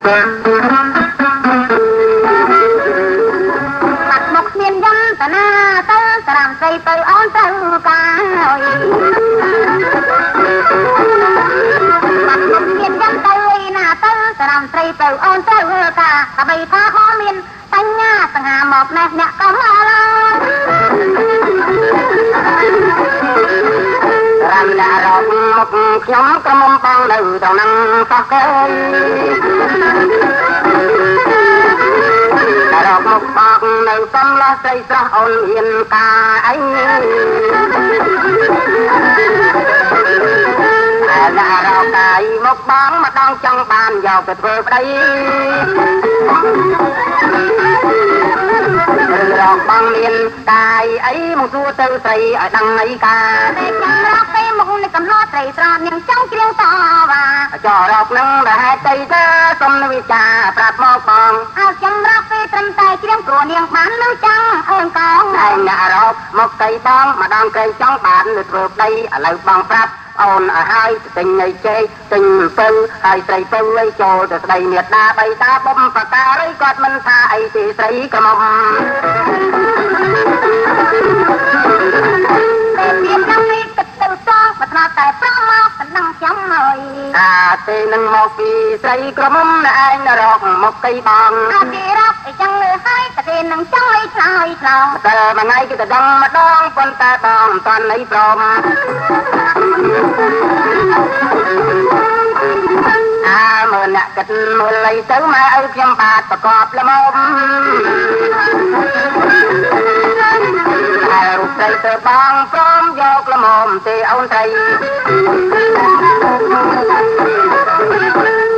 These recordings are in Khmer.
mặt một miền dân ta na tơ ta làm xây tơ ón tơ ca mặt một miền dân tơ na tơ ta làm xây tơ ón tơ ca ta bay tha khó miền tanh nha tầng hà một nè nhạc có la làm đã rồi một nhóm có mông băng đầu đầu năng phát cây đã rồi một băng đầu tâm lo xây ra ôn hiền ca ấy đã rồi cái một băng mà đang trong bàn vào cái vơ đây rồi băng miền cái ấy một xua tư xây ở đằng ấy ca cầm lo tẩy ra những trong kiêng to và cho rọc nâng đã hai tay ra xong nó trà bạc mò còn ao chấm rọc cái trầm tay kiêng của niềng bán lưu trắng hơn con anh đã rọc một cây bong mà đang cây trong bàn được vượt đây ở lại bằng pháp ôn ở hai tình ngày chơi tình phân hai xây phân lấy cho được đầy nhiệt đa bay ta bom và ta lấy quạt mình tha ấy thì xây cầm mông tại sao mà năng chấm rồi thì nâng một kỳ xây có mắm là anh đã rọt một cây bòn thì rọt thì chẳng người hai thì nâng chẳng lấy sao tờ mà ngay cái tờ răng mà đón con ta bòn toàn lấy bòm mưa nạ kịch mưa lấy tứ mà ơi chăm bạc và cọp là mông xây tờ băng phóm dọc là mồm thì ông thầy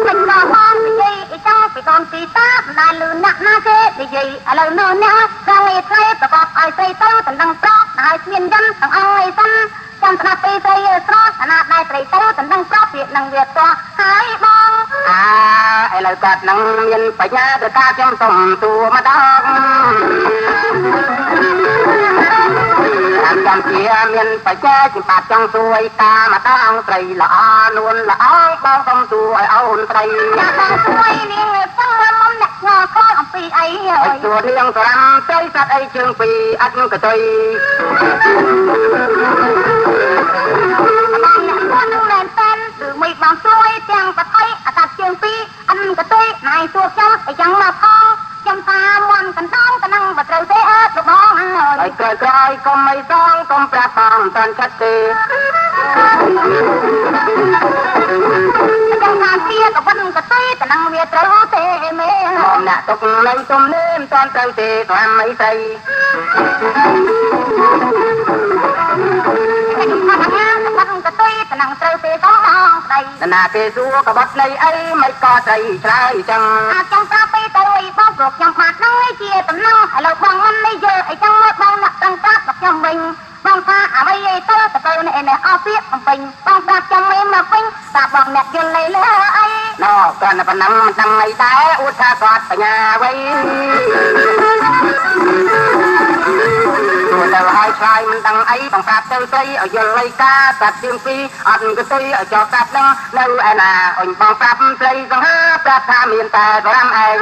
mình có con thì gì trong thì con thì ta lại lừa nặng na thế thì gì lời nô nhá ra ngày thay và có ai xây tao tận đằng pro ai miền dân thằng ông ấy dân trong thằng tây xây pro thằng nào đại xây tao tận đằng pro việt năng việt to hai bong ai lời cọt năng miền phải nhá được ca trong tổng tù mà đó làm chia miền phải che chỉ bạc trong xuôi ta mà ta ăn tây là luôn là bao trong xuôi ôn tây trong xuôi niềng trong mâm nè ngò con ông phi ấy rồi chùa niềng làm tây sát ấy trường phi ăn cái tây con nè con nung lên tên từ mây bằng xuôi tiếng và thấy tại trường phi ăn cái tây này suốt trong ấy chẳng mà phong trong ta muôn cần tông cần năng và trời thế ớt được bóng rồi cười cười con mây song con pra bong toàn chất tê trong ta kia có vẫn có tây cần năng việt trời thế mê hôm nạ tục lấy tôm nêm toàn trời tê toàn mấy xây cái tây cần năng trời tê có đây nà tê rùa có bắp này ấy mấy có trời trái chăng trong ta tây tôi bao ruột trong mặt nó chia tầm năng hay là bằng năm bây giờ ấy trong mơ bao nặng tăng tác bọc trong mình bằng pha bây giờ tơ tập tơ này này ao biết bằng bình bằng bạc trong em mà phinh ta bằng nẹt dân lấy lỡ ấy nó còn là phần năm tăng này ta út tha quạt ở nhà quay đầu hai trai mình tăng ấy bằng pháp tơ tây ở giờ lấy ca tạt tiên phi ăn cái tây ở cho tạt năng lâu ai là ở bằng pháp tây rằng ha tạt tha miền ta có làm ai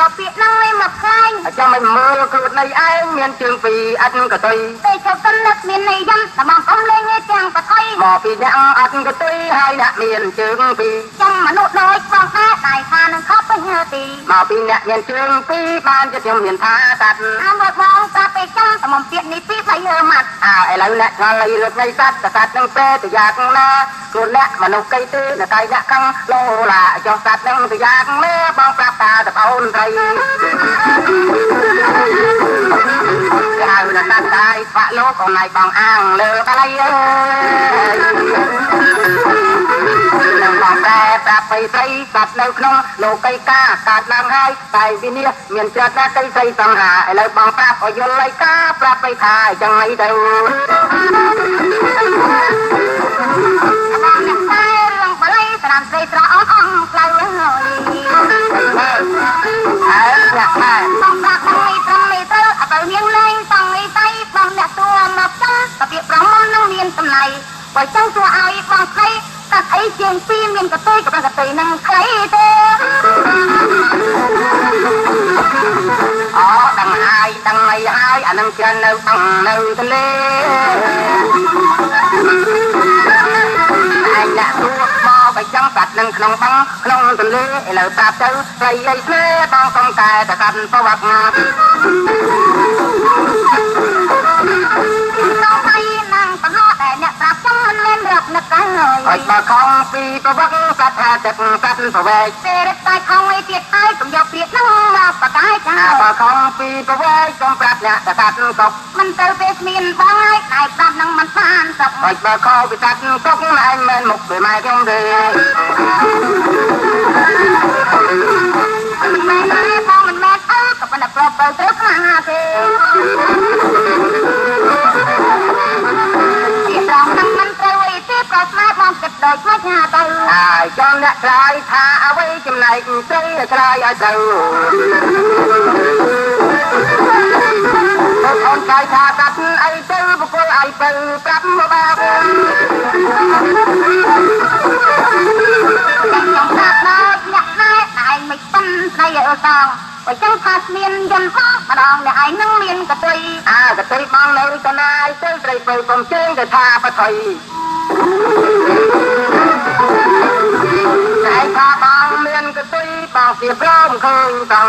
cho Việt Nam lên mặt khai cho mình mơ cột này ai miền trường phi ăn cái tây để cho tân đất miền này dân là bằng công lên nghe chàng và thay mò phi nhang ăn cái tây hai đã miền trường phi trong mà nốt đôi bằng ha đại pha nên khóc với nhớ tì mò phi nhang miền trường phi ban cho trong miền tha tạt một bóng ta về trong tầm mầm tiện ní phi phải ở mặt ai lấy nè cho lấy được ngay sát sát nâng pe từ giặc na luôn nè mà nấu cây tê là cây nhạc căng lô là cho sát nâng từ giặc nè bong prap ta tập ôn thầy cái là tan tay phá lô còn này bằng ăn lơ ta lấy nâng bằng tre prap phải xây sát lâu không lô cây ca cát lang hai tại vì nia miền chợt ra cây xây tầng hạ lấy bằng prap ở vô lấy cá prap phải thải chẳng ấy đâu làm xây ra ong lâu rồi nhạc này bằng bạc bằng mì tơ ở bờ nghiêng lên bằng mì tay bằng nhạc tua mập trắng và việc đóng món nông miền tầm này បើចង់សួរឲ្យបងស្រីកាត់អីជាងពីមានកតុយក៏កតុយនឹងខ្លីទេអូដឹងហើយដឹងអីហើយអានឹងច្រើននៅបឹងនៅទន្លេឯងដាក់ទួមកបើចង់កាត់នឹងក្នុងបឹងក្នុងទន្លេឥឡូវប្រាប់ទៅស្រីអីស្នេហ៍បងកុំកែតែកាត់ប្រវត្តិណាអ្នកប្រាប់ចង់មិនមានរាប់នឹកកាំងហើយបើខំពីប្រវត្តិកាត់ថាទឹកកាត់ប្រវែកពេលតែខំអីទៀតហើយកុំយកព្រៀបនឹងមកបកាយចាបើខំពីប្រវែកកុំប្រាប់អ្នកតែកាត់កុកមិនទៅពេលគ្មានបងហើយតែប្រាប់នឹងមិនបានសុខហើយបើខំពីកាត់កុកឯងមិនមុខពេលម៉ែខ្ញុំទេមិនមែនទេបងមិនមែនអើក៏ប៉ុន្តែប្រាប់ទៅទៅខ្លាំងណាស់ទេដូចមកញ៉ាទៅហើយចង់អ្នកឆ្លើយថាអ្វីចំណែកស្រីឆ្លើយឲ្យទៅអូនឆ្លើយថាកាត់អីទៅបកលឲ្យទៅប្រាប់មកបាក់ខ្ញុំប្រាប់ដល់អ្នកណែឯងមិនប៉ិនស្ដីឲ្យសងបើចង់ថាស្មានយន្តម្ដងអ្នកឯងនឹងមានកតុយកតុយបងនៅកណាយទៅស្រីទៅកុំជើងទៅថាបថុយតែថាបងមានកតុយបងជាព្រមឃើញតាំង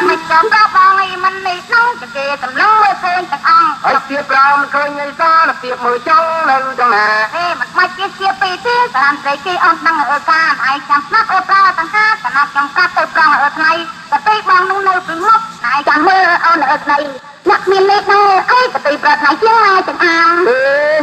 មិនចាំដល់បងឯមិននេះនោះគេតម្លឹងមើលឃើញទាំងអង្គហើយជាព្រមឃើញឯសារពីមើលចង់នៅទាំងណាហេមិនបាច់ជាពីទេតាមស្រីគេអត់ដឹងអើការឯងចាំស្ដាប់អើប្រាទាំងហាតំណខ្ញុំកាត់ទៅប្រងអើថ្ងៃតែពេលបងនោះនៅពីមុខឯងចាំមើលអូនអើថ្ងៃអ្នកមានលេខនោះអីទៅប្រត់ថ្ងៃជាងមកទាំងអាម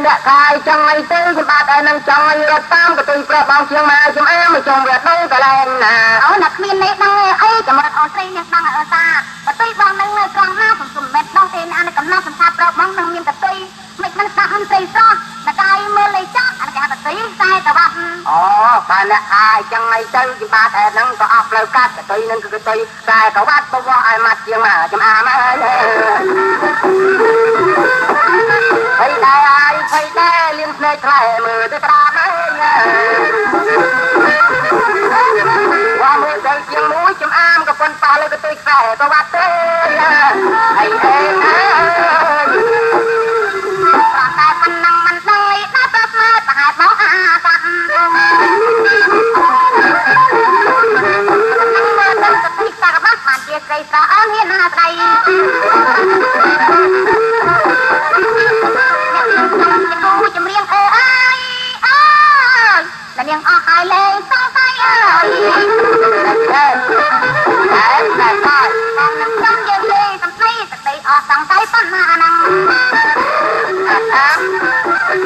អ្នកកាយចង់ឲ្យទៅសម្បត្តិឯនឹងចង់ឲ្យរត់តាមក៏ទៅប្រត់បងជាងមកជាងអាមកចង់រត់ទៅកន្លែងណាអូអ្នកមានលេខនោះអីចាំមើលអូនស្រីអ្នកដឹងអើតាបើទៅបងនឹងនៅត្រង់ណាខ្ញុំមិនមែនបងទេអានកំណត់សម្រាប់ប្រត់បងនឹងមានកតុយមិនមិនស្ដាប់អន់ស្រីស្រស់អ្នកកាយមើលលេខចាស់អាគេហៅកតុយខ្សែតវ៉ាត់អូបើអ្នកកាយចឹងឲ្យទៅសម្បត្តិឯនឹងក៏អស់ផ្លូវកាត់កតុយនឹងគឺកតុយខ្សែតវ៉ាត់បវឲ្យមកជាងមកចំអាមកហើយហើយដែរលៀនភ្នែកខ្លែមើលទៅក្រាបហើយវ៉ាមើលទៅជាងមួយចំអាមក៏ប៉ុនប៉ះលើកតុយខ្សែតវ៉ាត់ទេហើយអេតែមិននឹងមិនដឹងដល់ប្រាប់មកប្រហែលបងអាសាក់មើលទៅកតុយខ្សែកបាត់បានជាស្រីស្រស់អើហ៊ានណាស្ដីចម្រៀងអើអើយដល់នាងអស់ហើយលេងសោស័យអើយតែបងនឹងចង់យើងលេងសំដីទឹកដីអស់សង្ស័យប៉ុណ្ណាហ្នឹង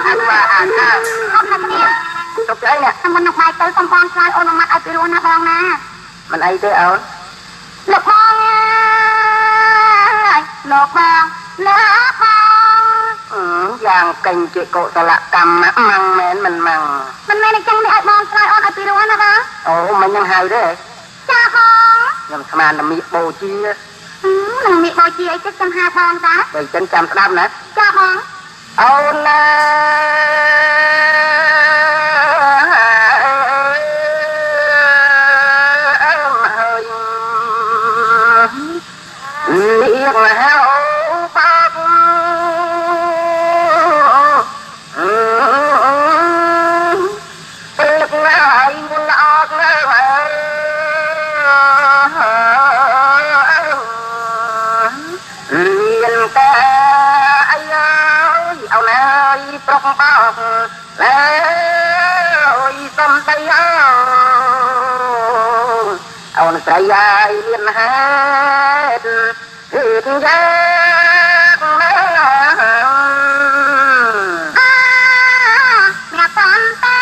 អត់មកអត់ណាគ្នាទុកទៅនេះមិននឹងបាយទៅសំបងឆ្លើយអូនមកឲ្យពីរស់ណាបងណាមិនអីទេអូនលោកបងលោកបងណាបងយ៉ាងកេញជាកុសលកម្មម៉ាំងមែនមិនម៉ាំងមិនមែនអញ្ចឹងទេឲ្យបងឆ្លើយអូនឲ្យពីរស់ណាបងអូមិននឹងហៅទេចាបងខ្ញុំស្មានតែមីបូជានឹងមីបូជាអីទៅចាំហៅបងតាបើចិនចាំស្ដាប់ណាចាបងអូនណានេះមកហៅប្រុកបោកแล้วសំដីអូនស្រីហើយលៀនហេតុគឺយ៉ាងណាអ្នកតាន់តា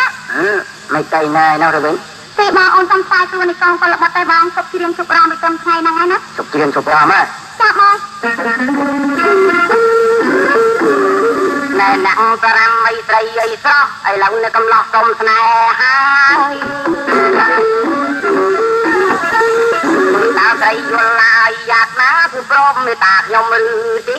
មិនទៅណានោះទៅវិញទេបងអូនសំសាយខ្លួននេះកងពលបတ်តែបងសុខជ្រៀងជប់រំពីថ្ងៃហ្នឹងហើយណាសុខជ្រៀងជប់រំហ៎ចាបងណែណាំសរំអីស្រីអីស្រស់ឥឡូវនៅកំឡោះសុំស្នេហាហើយតើស្រីយល់ឡាយយ៉ាត់ណា គឺព្រមមេត្តាខ្ញុំឬទេ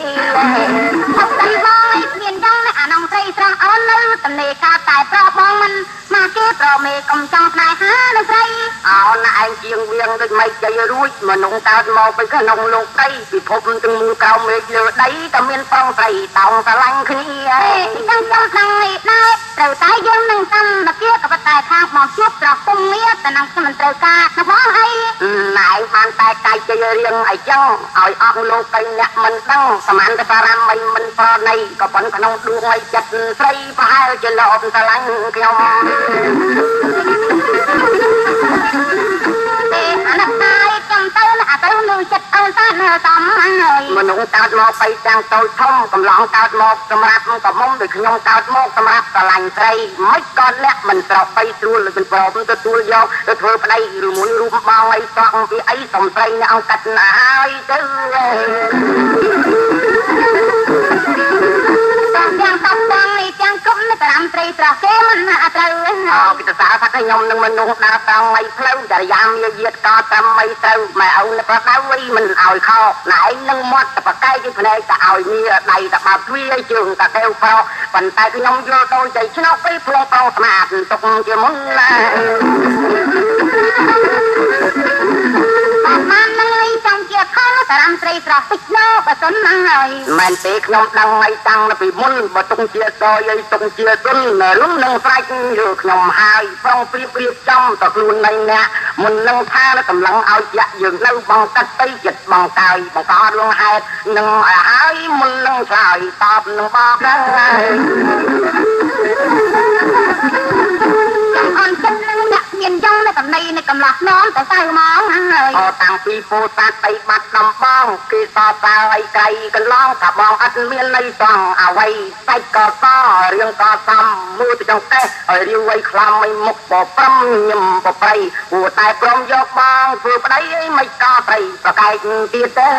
អត់ដឹងបងមានយ៉ាងណាអានងស្រីស្រស់អូននៅតនេកាតែប្រុសបងមិនមកគេប្រមេកុំចង់ស្នេហានឹងស្រីអូនឯងជាងវៀងដូចមិនជ័យរួចមនុស្សកើតមកពីក្នុងលោកដីពិភពទាំងមូលក្រោមមេឃលើដីតែមានប្រុសស្រីតោងស្រឡាញ់គ្នាចាំចង់ដឹងនេះដែរត្រូវតែយើងនឹងតាមមកគេក៏តែខាងមកជួបប្រពុំមាសតែនឹងខ្ញុំមិនត្រូវការរបស់អីណែបានតែកាយជ័យរៀងអីចឹងឲ្យអស់លោកដីអ្នកមិនដឹងសមានតែបារាមមិនប្រណីក៏ប៉ុនក្នុងដួងឲ្យចិត្តស្រីប្រហែលជាលោកស្រឡាញ់ខ្ញុំអាណតាយចាំទៅអាទៅលឺចិត្តអូនតានៅតំហើយមនុស្សកើតមកបៃទាំងតូចធំកំឡងកើតមកសម្រាប់កំមុំដូចខ្ញុំកើតមកសម្រាប់ស្រឡាញ់ស្រីមិនក៏លាក់មិនស្រោបបីស្រួលមិនប្រមទទួលយកទៅធ្វើប្តីឬមួយរូបបងអីសក់ពីអីសំស្រីអ្នកអង្គកាត់ណាហើយទៅទាំងតំបងនេះទាំងគុំតារាមត្រីស្រស់គេមិនអត់ត្រូវគេទៅសារថាខ្ញុំនឹងមនុស្សដើរត្រង់ឲ្យផ្លូវចរិយាមាយាទក៏ត្រឹមឲ្យត្រូវម៉ែឪនៅប្រដៅវិញមិនឲ្យខោណែឯងនឹងមាត់តែប្រកែកជាភ្នែកតែឲ្យមាដៃតែបើកទ្វារជើងតែកែវប្រុសប៉ុន្តែខ្ញុំយល់ដូចใจឆ្នោតពីផ្លងប្រងស្មាតទុកជាមុនណាបានហើយចង់ជាខំតារាមត្រីស្រស់តិចណោបើសិនណាហើយមែនទេខ្ញុំដឹងឲ្យតាំងពីមុនបើទុកជាសយទុកជាទុនរឿងនឹងស្រេចយកខ្ញុំហើយប្រងព្រៀបចំតខ្លួននៃអ្នកមុននឹងថាកម្លាំងឲ្យជាយើងនៅបងកាត់ទៅចិត្តបងកាយបង្ករឿងហេតុនឹងហើយមុននឹងឆ្លើយតបនឹងបកដែរអនចិត្តនឹងអ្នកមានយ៉ាងនៅកំណៃនៅកំឡោះនំតែសៅមកហើយតាំងពីពោតាត់បីបាត់ដំបងគេសរសើរឲ្យក្រៃកន្លងថាបងអត់មានន័យសងអ្វីសាច់ក៏សរឿងក៏សំមួយទៅចង់តេះឲ្យរាវໄວខ្លាំមិនមុខបប្រំញឹមបប្រៃគួរតែព្រមយកបងធ្វើប្តីអីមិនក៏ស្រីប្រកែកទៀតទេ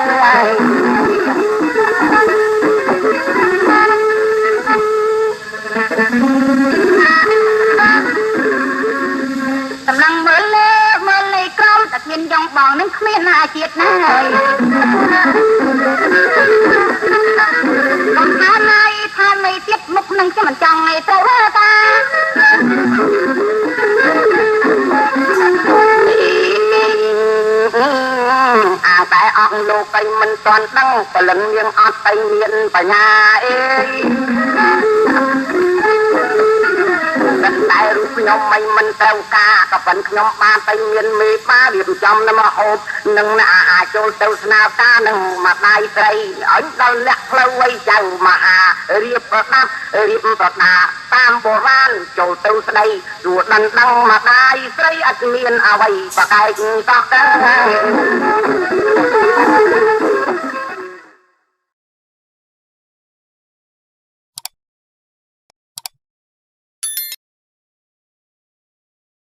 កម្លាំងមើលលេក្រមតែមានយ៉ងបងនឹងគ្មានអាជាតិណាហើយកំថាណៃថាមេទៀតមុខនឹងខ្ញុំមិនចង់ឯទៅតាអាតែអស់លោកឯងមិនទាន់ដឹងព្រលឹងនាងអត់ទៅមានបញ្ញាអីតែរូបខ្ញុំមិនត្រូវការក៏ប៉ុន្តែខ្ញុំបានទៅមានមេបារៀបចំនៅមកហូបនឹងអាហារចូលទៅស្នាការនឹងមកដៃស្រីឲ្យដល់លាក់ផ្លូវឲ្យចៅមហារៀបប្រដាប់រៀបប្រដាតាមបុរាណចូលទៅស្ដីរួចដឹងមកដៃស្រីអត់មានអ្វីប្រកែកសោះទៅ